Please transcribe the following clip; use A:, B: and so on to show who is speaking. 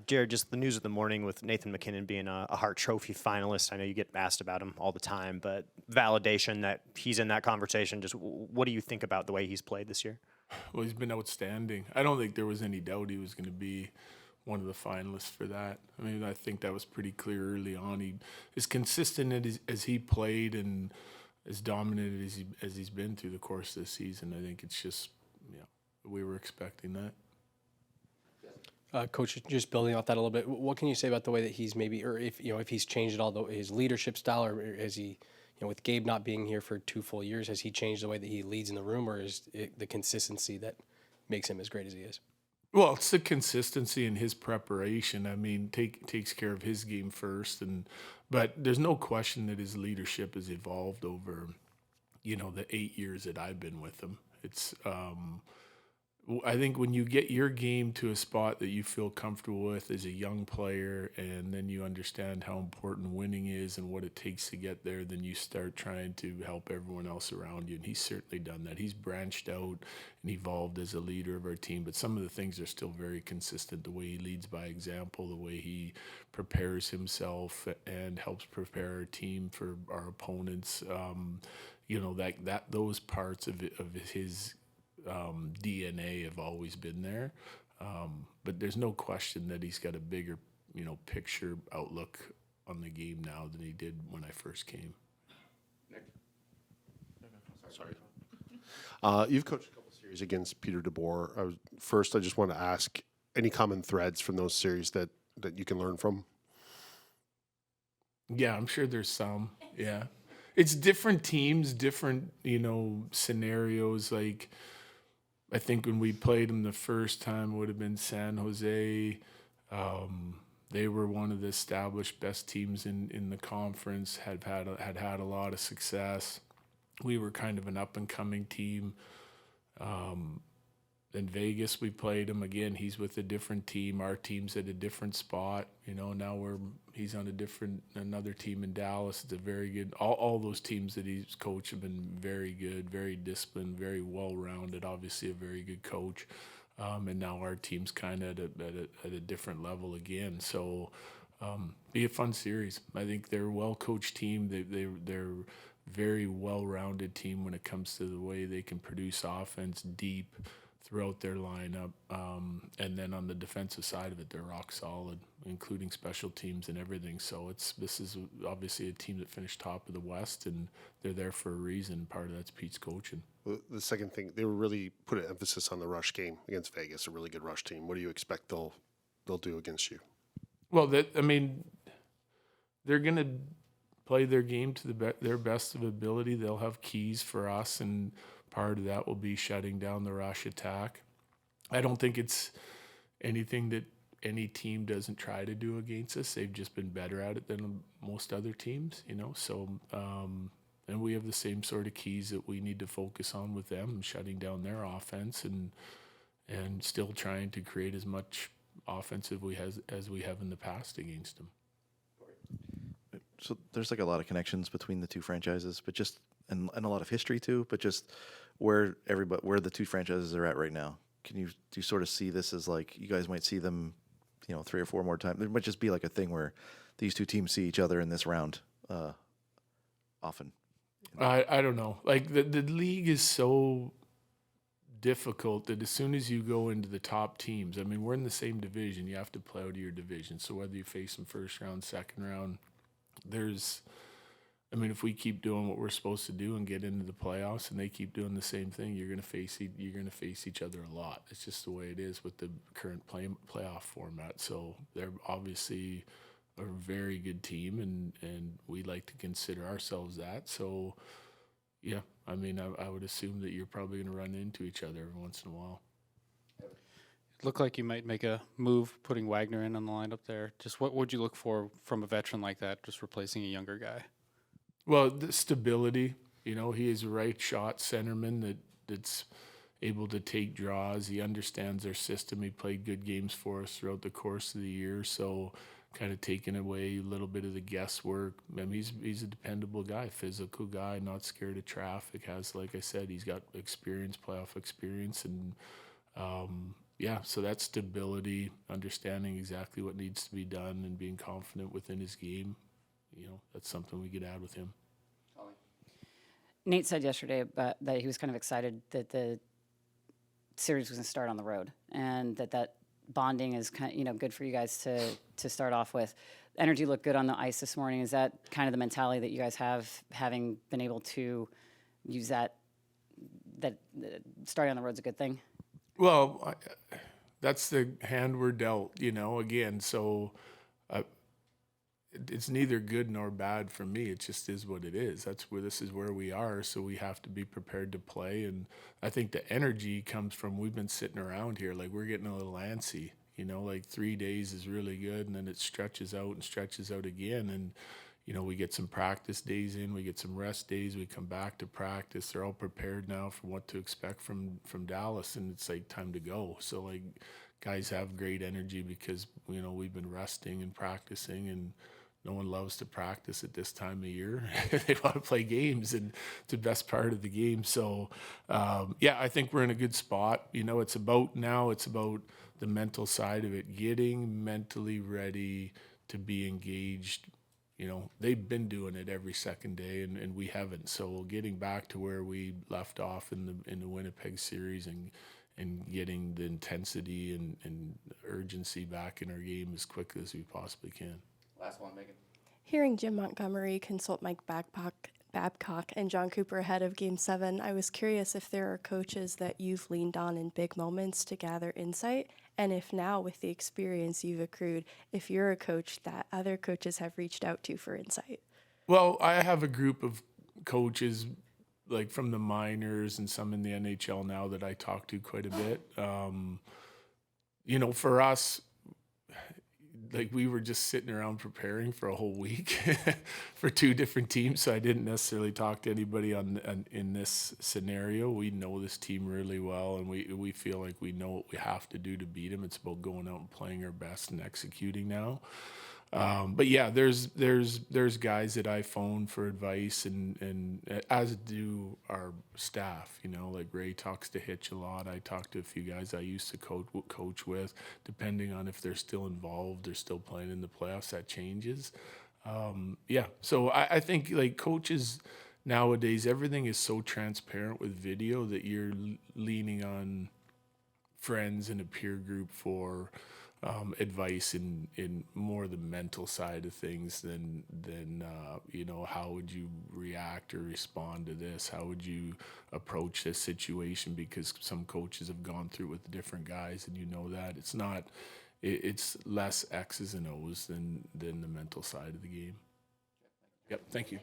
A: Jared, just the news of the morning with Nathan MacKinnon being a Hart Trophy finalist. I know you get asked about him all the time, but validation that he's in that conversation. Just what do you think about the way he's played this year?
B: Well, he's been outstanding. I don't think there was any doubt he was going to be one of the finalists for that. I mean, I think that was pretty clear early on. He as consistent as he played and as dominant as he's been through the course of the season. I think it's just we were expecting that.
C: Coach, just building off that a little bit, what can you say about the way that he's maybe, or if he's changed at all, his leadership style, or has he, with Gabe not being here for 2 full years, has he changed the way that he leads in the room, or is it the consistency that makes him as great as he is?
B: Well, it's the consistency in his preparation. I mean, takes care of his game first, but there's no question that his leadership has evolved over, the 8 years that I've been with him. It's I think when you get your game to a spot that you feel comfortable with as a young player, and then you understand how important winning is and what it takes to get there, then you start trying to help everyone else around you. And he's certainly done that. He's branched out and evolved as a leader of our team, but some of the things are still very consistent. The way he leads by example, the way he prepares himself and helps prepare our team for our opponents. Those parts of his DNA have always been there, but there's no question that he's got a bigger, picture outlook on the game now than he did when I first came.
D: Sorry. You've coached a couple series against Peter DeBoer. I just want to ask any common threads from those series that you can learn from.
B: Yeah, I'm sure there's some. Yeah, it's different teams, different scenarios. Like, I think when we played them the first time would have been San Jose. They were one of the established best teams in the conference, had had a lot of success. We were kind of an up-and-coming team. In Vegas, we played him again. He's with a different team. Our team's at a different spot. Now he's on another team in Dallas. It's a very good. All those teams that he's coached have been very good, very disciplined, very well-rounded. Obviously, a very good coach. And now our team's kind of at a different level again. So, be a fun series. I think they're a well-coached team. They're very well-rounded team when it comes to the way they can produce offense deep throughout their lineup, and then on the defensive side of it, they're rock solid, including special teams and everything. So this is obviously a team that finished top of the West, and they're there for a reason. Part of that's Pete's coaching.
D: Well, the second thing, they really put an emphasis on the rush game against Vegas, a really good rush team. What do you expect they'll do against you?
B: Well, they're going to play their game to their best of ability. They'll have keys for us, and part of that will be shutting down the rush attack. I don't think it's anything that any team doesn't try to do against us. They've just been better at it than most other teams, So, and we have the same sort of keys that we need to focus on with them, shutting down their offense and still trying to create as much offensive as we have in the past against them.
E: So there's like a lot of connections between the two franchises, but just and a lot of history too. But just where the two franchises are at right now, do you sort of see this as like you guys might see them, 3 or 4 more times? There might just be like a thing where these two teams see each other in this round often.
B: I don't know. Like the league is so difficult that as soon as you go into the top teams, I mean, we're in the same division. You have to play out of your division. So whether you face them first round, second round, if we keep doing what we're supposed to do and get into the playoffs, and they keep doing the same thing, you're going to face each other a lot. It's just the way it is with the current playoff format. So they're obviously a very good team, and we like to consider ourselves that. So, yeah, I would assume that you're probably going to run into each other every once in a while.
F: Look like you might make a move putting Wagner in on the lineup there. Just what would you look for from a veteran like that, just replacing a younger guy?
B: Well, the stability. He is a right shot centerman that's able to take draws. He understands our system. He played good games for us throughout the course of the year, so kind of taking away a little bit of the guesswork. He's a dependable guy, physical guy, not scared of traffic. Like I said, he's got experience, playoff experience, and yeah, so that stability, understanding exactly what needs to be done, and being confident within his game, that's something we could add with him.
G: Nate said yesterday that he was kind of excited that the series was going to start on the road, and that bonding is kind of, good for you guys to start off with. Energy looked good on the ice this morning. Is that kind of the mentality that you guys have, having been able to use that starting on the road's a good thing?
B: Well, that's the hand we're dealt, again. So it's neither good nor bad for me. It just is what it is. This is where we are. So we have to be prepared to play. And I think the energy comes from, we've been sitting around here, like we're getting a little antsy, like 3 days is really good. And then it stretches out and stretches out again. And, we get some practice days in, we get some rest days, we come back to practice. They're all prepared now for what to expect from Dallas, and it's like time to go. So like guys have great energy because, we've been resting and practicing, and no one loves to practice at this time of year. They want to play games, and it's the best part of the game. So, I think we're in a good spot. It's about the mental side of it, getting mentally ready to be engaged. They've been doing it every second day, and we haven't. So getting back to where we left off in the Winnipeg series, and getting the intensity and urgency back in our game as quickly as we possibly can.
H: Last one, Megan.
I: Hearing Jim Montgomery consult Mike Babcock and John Cooper ahead of Game 7, I was curious if there are coaches that you've leaned on in big moments to gather insight, and if now, with the experience you've accrued, if you're a coach that other coaches have reached out to for insight.
B: Well, I have a group of coaches, like from the minors and some in the NHL now, that I talk to quite a bit. For us, like we were just sitting around preparing for a whole week for 2 different teams, so I didn't necessarily talk to anybody in this scenario. We know this team really well, and we feel like we know what we have to do to beat them. It's about going out and playing our best and executing now. But yeah, there's guys that I phone for advice, and as do our staff. Like Ray talks to Hitch a lot. I talk to a few guys I used to coach with. Depending on if they're still involved or still playing in the playoffs, that changes. So I think like coaches nowadays, everything is so transparent with video that you're leaning on friends and a peer group for advice in more the mental side of things than how would you react or respond to this? How would you approach this situation? Because some coaches have gone through it with different guys, and that it's less X's and O's than the mental side of the game. Yep. Thank you.